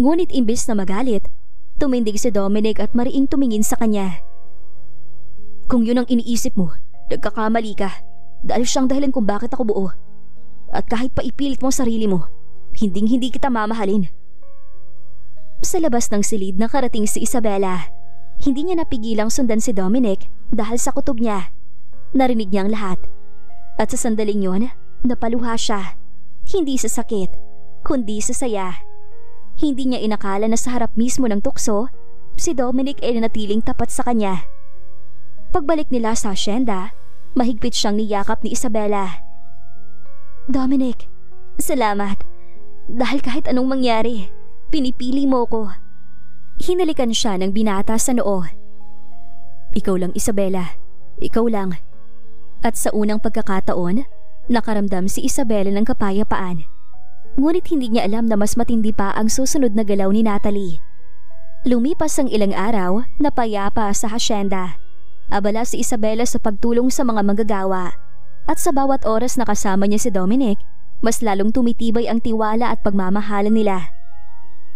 Ngunit imbes na magalit, tumindig si Dominic at mariing tumingin sa kanya. Kung yun ang iniisip mo, nagkakamali ka dahil siyang dahilan kung bakit ako buo. At kahit pa ipilit mo sarili mo, hinding-hindi kita mamahalin. Sa labas ng silid nakarating si Isabela. Hindi niya napigilang sundan si Dominic dahil sa kutob niya. Narinig niya ang lahat. At sa sandaling yon, napaluha siya. Hindi sa sakit, kundi sa saya. Hindi niya inakala na sa harap mismo ng tukso, si Dominic ay nanatiling tapat sa kanya. Pagbalik nila sa asyenda, mahigpit siyang niyakap ni Isabela. Dominic, salamat. Dahil kahit anong mangyari, pinipili mo ko. Hinalikan siya ng binata sa noo. Ikaw lang, Isabela. Ikaw lang. At sa unang pagkakataon, nakaramdam si Isabela ng kapayapaan. Ngunit hindi niya alam na mas matindi pa ang susunod na galaw ni Natalie. Lumipas ang ilang araw na payapa sa hasyenda. Abala si Isabela sa pagtulong sa mga manggagawa. At sa bawat oras na kasama niya si Dominic, mas lalong tumitibay ang tiwala at pagmamahalan nila.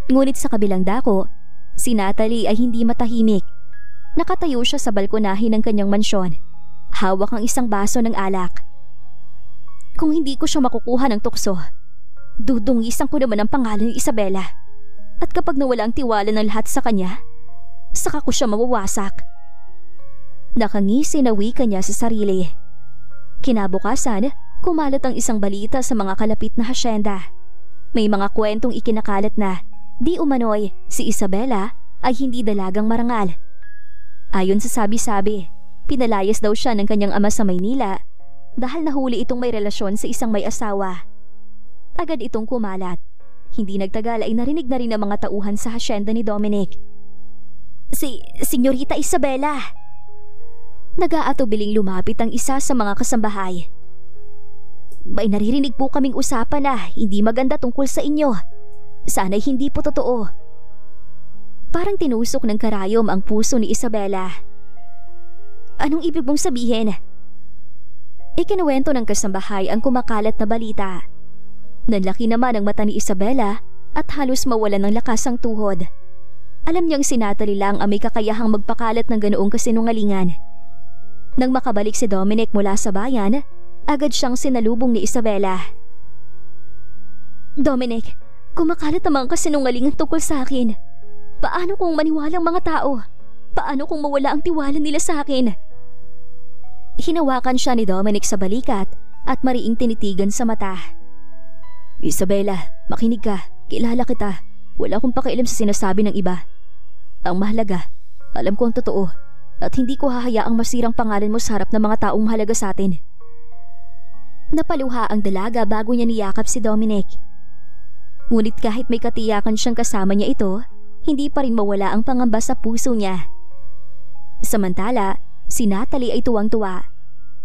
Ngunit sa kabilang dako, si Natalie ay hindi matahimik. Nakatayo siya sa balkonahe ng kanyang mansyon. Hawak ang isang baso ng alak. Kung hindi ko siya makukuha ng tukso, dudungisan ko naman ang pangalan ni Isabela. At kapag nawala ang tiwala ng lahat sa kanya, saka ko siya mawawasak. Nakangisi na wika niya sa sarili. Kinabukasan, kumalat ang isang balita sa mga kalapit na hasyenda. May mga kwentong ikinakalat na di umano'y si Isabela ay hindi dalagang marangal. Ayon sa sabi-sabi, pinalayas daw siya ng kanyang ama sa Maynila dahil nahuli itong may relasyon sa isang may asawa. Agad itong kumalat. Hindi nagtagal ay narinig na rin ang mga tauhan sa hasyenda ni Dominic. Senyorita Isabela! Nag-aatubiling lumapit ang isa sa mga kasambahay. May naririnig po kaming usapan na hindi maganda tungkol sa inyo. Sana'y hindi po totoo. Parang tinusok ng karayom ang puso ni Isabela. Anong ibig mong sabihin? Ikinuwento ng kasambahay ang kumakalat na balita. Nanlaki naman ang mata ni Isabela at halos mawalan ng lakas ang tuhod. Alam niyang si Natalie lang ang may kakayahang magpakalat ng ganoong kasinungalingan. Nang makabalik si Dominic mula sa bayan, agad siyang sinalubong ni Isabela. Dominic, kumakalat ang mga kasinungalingan tungkol sa akin. Paano kung maniwala ang mga tao? Paano kung mawala ang tiwala nila sa akin? Hinawakan siya ni Dominic sa balikat at mariing tinitigan sa mata. Isabela, makinig ka. Kilala kita. Wala akong pakialam sa sinasabi ng iba. Ang mahalaga, alam ko ang totoo at hindi ko hahayaang masirang pangalan mo sa harap ng mga taong mahalaga sa atin. Napaluha ang dalaga bago niya niyakap si Dominic. Ngunit kahit may katiyakan siyang kasama niya ito, hindi pa rin mawala ang pangamba sa puso niya. Samantala, si Natalie ay tuwang-tuwa.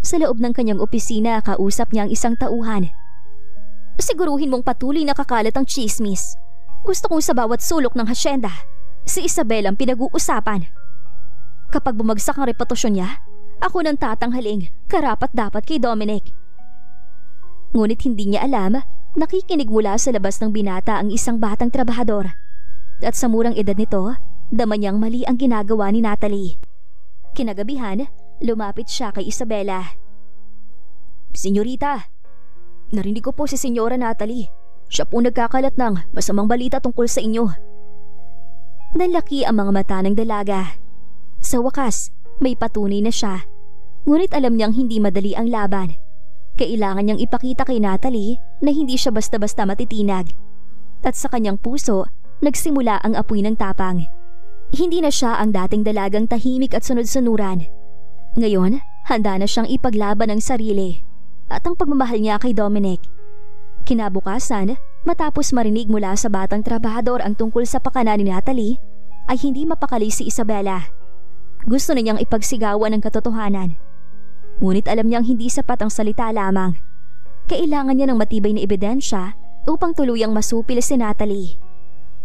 Sa loob ng kanyang opisina, kausap niya ang isang tauhan. Siguruhin mong patuloy na kakalat ang chismis. Gusto kong sa bawat sulok ng hasyenda, si Isabela ang pinag-uusapan. Kapag bumagsak ang reputasyon niya, ako nang tatanghaling karapat-dapat kay Dominic. Ngunit hindi niya alam, nakikinig mula sa labas ng binata ang isang batang trabahador. At sa murang edad nito, dama niyang mali ang ginagawa ni Natalie. Kinagabihan, lumapit siya kay Isabela. Senyorita, narinig ko po si Senyora Natalie. Siya po nagkakalat ng masamang balita tungkol sa inyo. Nalaki ang mga mata ng dalaga. Sa wakas, may patunay na siya. Ngunit alam niyang hindi madali ang laban. Kailangan niyang ipakita kay Natalie na hindi siya basta-basta matitinag. At sa kanyang puso, nagsimula ang apoy ng tapang. Hindi na siya ang dating dalagang tahimik at sunod-sunuran. Ngayon, handa na siyang ipaglaban ang sarili at ang pagmamahal niya kay Dominic. Kinabukasan, matapos marinig mula sa batang trabahador ang tungkol sa pakana ni Natalie, ay hindi mapakali si Isabela. Gusto na niyang ipagsigawan ang katotohanan. Ngunit alam niyang hindi sapat ang salita lamang. Kailangan niya ng matibay na ebidensya upang tuluyang masupil si Natalie.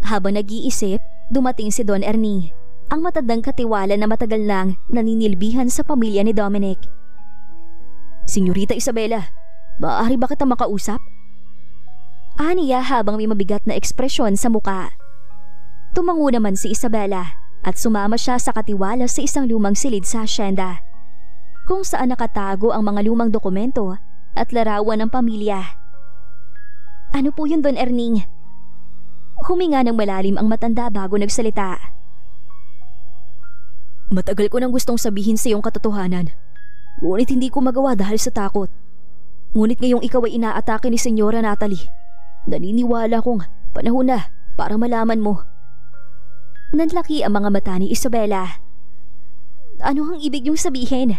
Habang nag-iisip, dumating si Don Ernie, ang matandang katiwala na matagal nang naninilbihan sa pamilya ni Dominic. Senyorita Isabela, maaari ba kita makausap? Aniya habang may mabigat na ekspresyon sa muka. Tumango naman si Isabela at sumama siya sa katiwala sa isang lumang silid sa asyenda, kung saan nakatago ang mga lumang dokumento at larawan ng pamilya. Ano po yun, Don Erning? Huminga ng malalim ang matanda bago nagsalita. Matagal ko nang gustong sabihin sa iyong katotohanan, ngunit hindi ko magawa dahil sa takot. Ngunit ngayong ikaw ay inaatake ni Senyora Natalie, naniniwala kong panahon na para malaman mo. Nanlaki ang mga mata ni Isabela. Ano ang ibig niyong sabihin?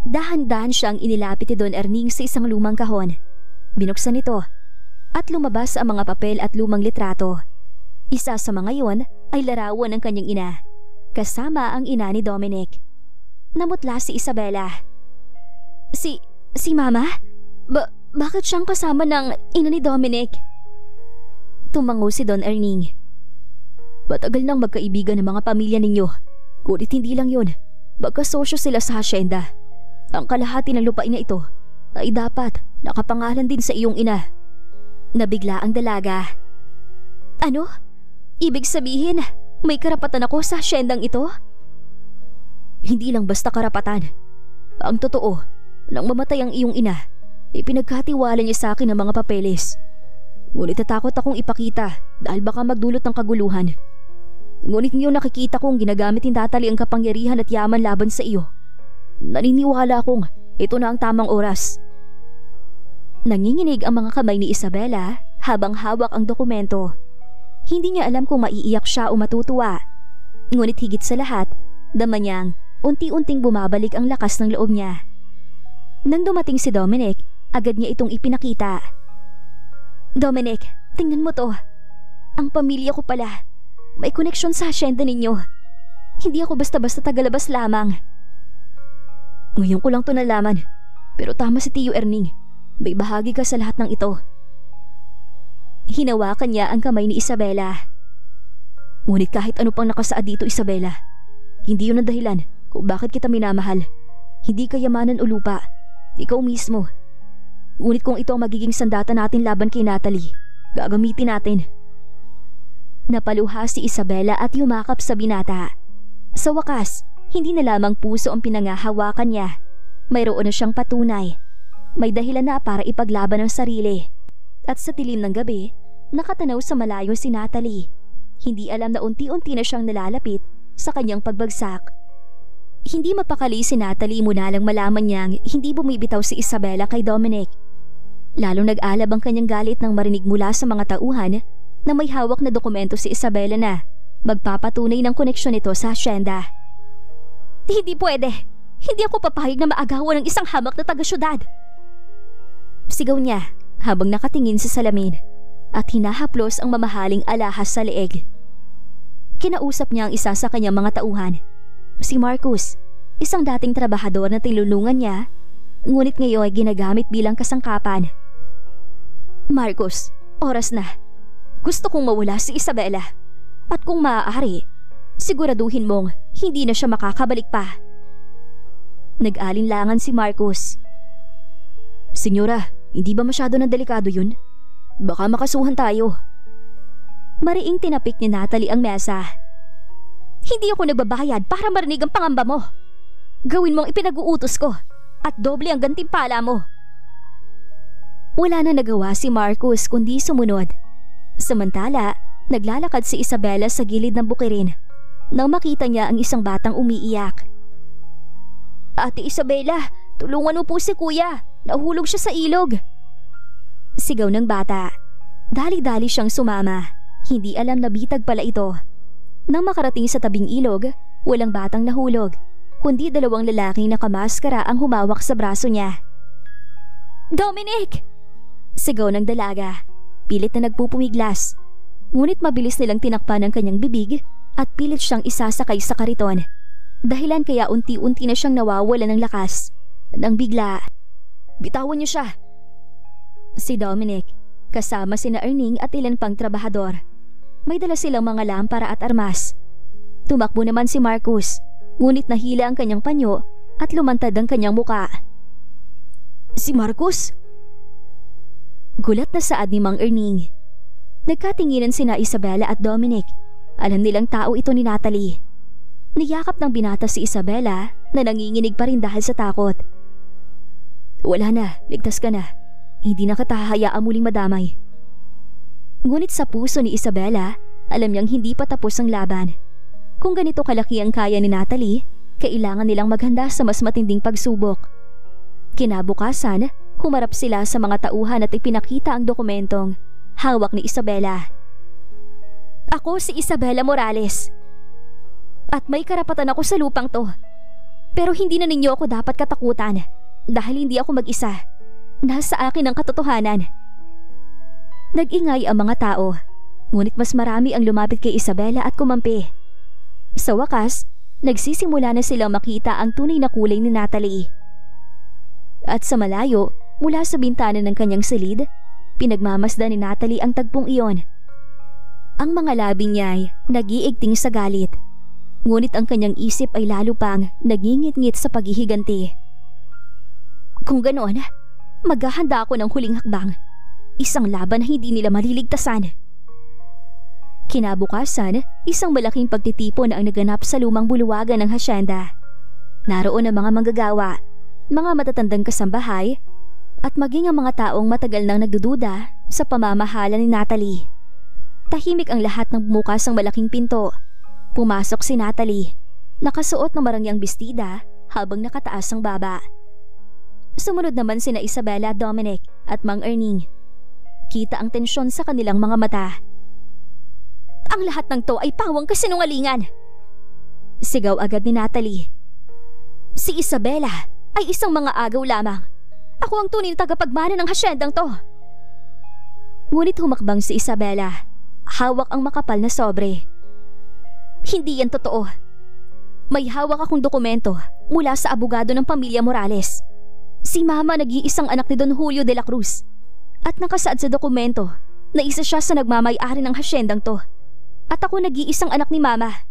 Dahan-dahan siyang inilapit ni Don Erning sa isang lumang kahon. Binuksan ito at lumabas ang mga papel at lumang litrato. Isa sa mga yon ay larawan ng kanyang ina, kasama ang ina ni Dominic. Namutla si Isabela. Si Mama? Bakit siyang kasama ng ina ni Dominic? Tumango si Don Erning. Matagal nang magkaibigan ng mga pamilya ninyo. Ngunit hindi lang yun, magkasosyo sila sa hasyenda. Ang kalahati ng lupain na ito ay dapat nakapangalan din sa iyong ina. Nabigla ang dalaga. Ano? Ibig sabihin, may karapatan ako sa hasyendang ito? Hindi lang basta karapatan. Ang totoo, nang mamatay ang iyong ina, ipinagkatiwala niya sa akin ang mga papeles. Ngunit natakot akong ipakita dahil baka magdulot ng kaguluhan. Ngunit ngayon nakikita kong ginagamit ni Natalie ang kapangyarihan at yaman laban sa iyo. Naniniwala akong ito na ang tamang oras. Nanginginig ang mga kamay ni Isabela habang hawak ang dokumento. Hindi niya alam kung maiiyak siya o matutuwa. Ngunit higit sa lahat, dama niyang unti-unting bumabalik ang lakas ng loob niya. Nang dumating si Dominic, agad niya itong ipinakita. Dominic, tingnan mo to. Ang pamilya ko pala. May koneksyon sa hasyenda ninyo. Hindi ako basta-basta tagalabas lamang. Ngayon ko lang to nalaman. Pero tama si Tio Erning. May bahagi ka sa lahat ng ito. Hinawakan niya ang kamay ni Isabela. Ngunit kahit ano pang nakasaad dito, Isabela, hindi yun ang dahilan kung bakit kita minamahal. Hindi kayamanan o lupa. Ikaw mismo. Ngunit kung ito ang magiging sandata natin laban kay Natalie, gagamitin natin. Napaluha si Isabela at yumakap sa binata. Sa wakas, hindi na lamang puso ang pinangahawakan niya. Mayroon na siyang patunay. May dahilan na para ipaglaban ang sarili. At sa dilim ng gabi, nakatanaw sa malayo si Natalie. Hindi alam na unti-unti na siyang nalalapit sa kanyang pagbagsak. Hindi mapakali si Natalie muna lang malaman niyang hindi bumibitaw si Isabela kay Dominic. Lalong nag-alab ang kanyang galit nang marinig mula sa mga tauhan na may hawak na dokumento si Isabela na magpapatunay ng koneksyon nito sa hasyenda. Hindi pwede! Hindi ako papayag na maagawan ng isang hamak na taga-syudad! Sigaw niya habang nakatingin sa salamin at hinahaplos ang mamahaling alahas sa leeg. Kinausap niya ang isa sa kanyang mga tauhan, si Marcus, isang dating trabahador na tinulungan niya, ngunit ngayon ay ginagamit bilang kasangkapan. Marcus, oras na. Gusto kong mawala si Isabela. At kung maaari, siguraduhin mong hindi na siya makakabalik pa. Nag-alinlangan si Marcus. Senyora, hindi ba masyado na delikado yun? Baka makasuhan tayo. Mariing tinapik ni Natalie ang mesa. Hindi ako nagbabayad para marinig ang pangamba mo. Gawin mo ang ipinag-uutos ko at doble ang gantimpala mo. Wala na nagawa si Marcus kundi sumunod. Samantala, naglalakad si Isabela sa gilid ng bukirin nang makita niya ang isang batang umiiyak. Ate Isabela, tulungan mo po si kuya. Nahulog siya sa ilog. Sigaw ng bata. Dali-dali siyang sumama. Hindi alam na bitag pala ito. Nang makarating sa tabing ilog, walang batang nahulog, kundi dalawang lalaking nakamaskara ang humawak sa braso niya. Dominic! Sigaw ng dalaga. Pilit na nagpupumiglas. Ngunit mabilis nilang tinakpan ang kanyang bibig at pilit siyang isasakay sa kariton. Dahilan kaya unti-unti na siyang nawawala ng lakas. Nang bigla, bitawan niyo siya! Si Dominic, kasama sina Erning at ilan pang trabahador. May dala silang mga lampara at armas. Tumakbo naman si Marcus, ngunit nahila ang kanyang panyo at lumantad ang kanyang muka. Si Marcus? Gulat na saad ni Mang Erning. Nagkatinginan sina Isabela at Dominic. Alam nilang tao ito ni Natalie. Niyakap ng binata si Isabela na nanginginig pa rin dahil sa takot. Wala na, ligtas ka na. Hindi na kita hahayaang muling madamay. Ngunit sa puso ni Isabela, alam niyang hindi pa tapos ang laban. Kung ganito kalaki ang kaya ni Natalie, kailangan nilang maghanda sa mas matinding pagsubok. Kinabukasan, humarap sila sa mga tauhan at ipinakita ang dokumentong hawak ni Isabela. Ako si Isabela Morales. At may karapatan ako sa lupang to. Pero hindi na ninyo ako dapat katakutan dahil hindi ako mag-isa. Nasa akin ang katotohanan. Nag-ingay ang mga tao, ngunit mas marami ang lumapit kay Isabela at kumampi. Sa wakas, nagsisimula na silang makita ang tunay na kulay ni Natalie. At sa malayo, mula sa bintana ng kanyang silid, pinagmamasdan ni Natalie ang tagpong iyon. Ang mga labi niya ay nag-iigting sa galit, ngunit ang kanyang isip ay lalo pang nagingit-ngit sa paghihiganti. Kung ganoon, maghahanda ako ng huling hakbang. Isang laban na hindi nila maliligtasan. Kinabukasan, isang malaking pagtitipon ang naganap sa lumang buluwagan ng hasyenda. Naroon ang mga manggagawa, mga matatandang kasambahay, at maging ang mga taong matagal nang nagdududa sa pamamahala ni Natalie. Tahimik ang lahat ng bumukas ang malaking pinto. Pumasok si Natalie, nakasuot ng marangyang bestida habang nakataas ang baba. Sumunod naman sina Isabela, Dominic at Mang Erning. Kita ang tensyon sa kanilang mga mata. Ang lahat ng to ay pawang kasinungalingan! Sigaw agad ni Natalie. Si Isabela ay isang mga agaw lamang. Ako ang tunay na tagapagmana ng hasyendang to. Ngunit humakbang si Isabela. Hawak ang makapal na sobre. Hindi yan totoo. May hawak akong dokumento mula sa abogado ng pamilya Morales. Si Mama nag-iisang anak ni Don Julio de la Cruz. At nakasaad sa dokumento na isa siya sa nagmamay-ari ng hasyendang to. At ako nag-iisang anak ni Mama.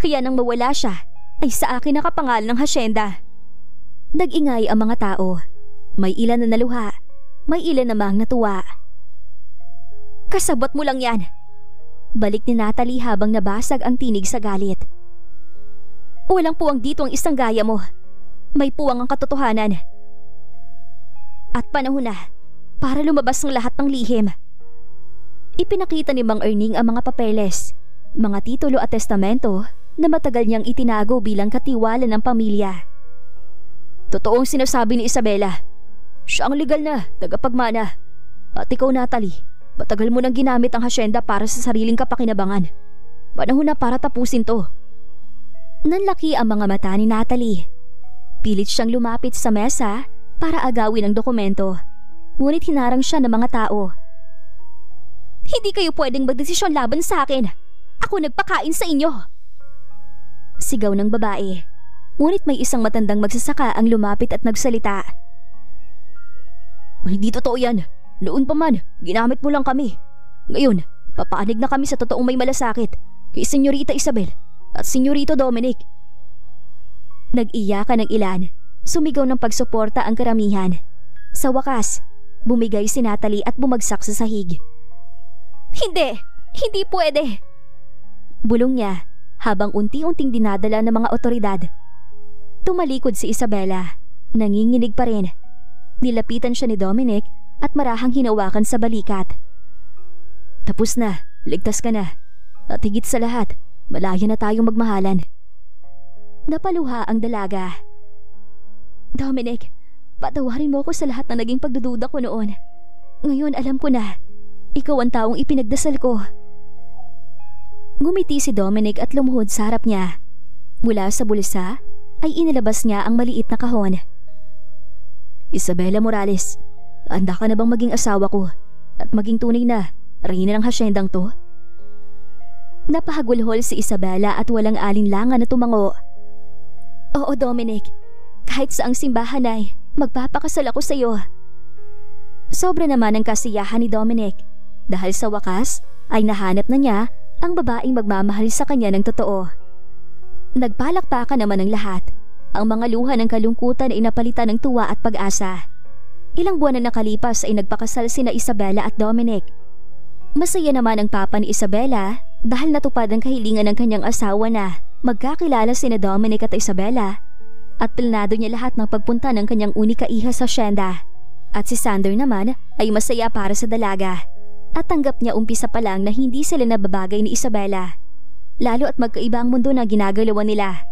Kaya nang mawala siya, ay sa akin nakapangalan ng hasyenda. Nag-ingay ang mga tao. May ilan na naluha, may ilan namang natuwa. Kasabot mo lang yan. Balik ni Natalie habang nabasag ang tinig sa galit. Walang puwang dito ang isang gaya mo. May puwang ang katotohanan. At panahon na para lumabas ang lahat ng lihim. Ipinakita ni Mang Erning ang mga papeles, mga titulo at testamento na matagal niyang itinago bilang katiwala ng pamilya. Totoong sinasabi ni Isabela. Siya ang legal na tagapagmana. At ikaw, Natalie, matagal mo nang ginamit ang hasyenda para sa sariling kapakinabangan. Panahon na para tapusin to. Nanlaki ang mga mata ni Natalie. Pilit siyang lumapit sa mesa para agawin ang dokumento. Ngunit hinarang siya ng mga tao. Hindi kayo pwedeng magdesisyon laban sa akin. Ako nagpakain sa inyo. Sigaw ng babae. Ngunit may isang matandang magsasaka ang lumapit at nagsalita. Hindi totoo yan. Noon pa man, ginamit mo lang kami. Ngayon, papaanig na kami sa totoong may malasakit kay Senyorita Isabel at Senyorito Dominic. Nag-iyakan ng ilan. Sumigaw ng pagsuporta ang karamihan. Sa wakas, bumigay si Natalie at bumagsak sa sahig. Hindi! Hindi pwede! Bulong niya habang unti-unting dinadala ng mga otoridad. Tumalikod si Isabela. Nanginginig pa rin. Nilapitan siya ni Dominic at marahang hinawakan sa balikat. Tapos na, ligtas ka na. At higit sa lahat, malaya na tayong magmahalan. Napaluha ang dalaga. Dominic, patawarin mo ko sa lahat ng naging pagdududa ko noon. Ngayon alam ko na, ikaw ang taong ipinagdasal ko. Ngumiti si Dominic at lumuhod sa harap niya. Mula sa bulsa ay inilabas niya ang maliit na kahon. Isabela Morales, handa ka na bang maging asawa ko at maging tunay na reyna ng hasyendang to? Napahagulhol si Isabela at walang alinlangan na tumango. Oo, Dominic. Kahit saang simbahan ay magpapakasal ako sa iyo. Sobra naman ang kasiyahan ni Dominic dahil sa wakas ay nahanap na niya ang babaeng magmamahal sa kanya ng totoo. Nagpalakpakan naman ang lahat. Ang mga luha ng kalungkutan ay napalitan ng tuwa at pag-asa. Ilang buwan na nakalipas ay nagpakasal sina Isabela at Dominic. Masaya naman ang papa ni Isabela dahil natupad ang kahilingan ng kanyang asawa na magkakilala sina Dominic at Isabela at planado niya lahat ng pagpunta ng kanyang unika iha sa hasyenda. At si Sander naman ay masaya para sa dalaga at tanggap niya umpisa pa lang na hindi sila nababagay ni Isabela, lalo at magkaiba ang mundo na ginagalawan nila.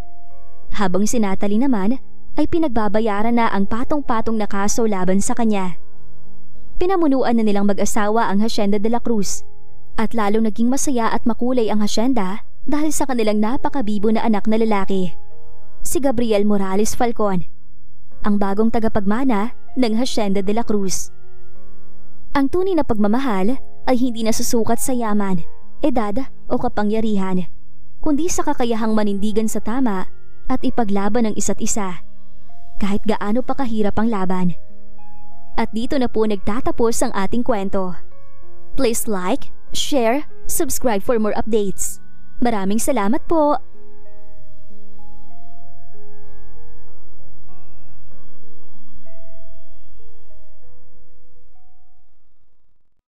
Habang si Natalie naman ay pinagbabayaran na ang patong-patong na kaso laban sa kanya. Pinamunuan na nilang mag-asawa ang Hacienda de la Cruz at lalo naging masaya at makulay ang hasyenda dahil sa kanilang napakabibo na anak na lalaki, si Gabriel Morales Falcon, ang bagong tagapagmana ng Hacienda de la Cruz. Ang tunay na pagmamahal ay hindi nasusukat sa yaman, edad o kapangyarihan, kundi sa kakayahang manindigan sa tama at ipaglaban ng isa't isa, kahit gaano pa kahirap ang laban. At dito na po nagtatapos ang ating kwento. Please like, share, subscribe for more updates. Maraming salamat po!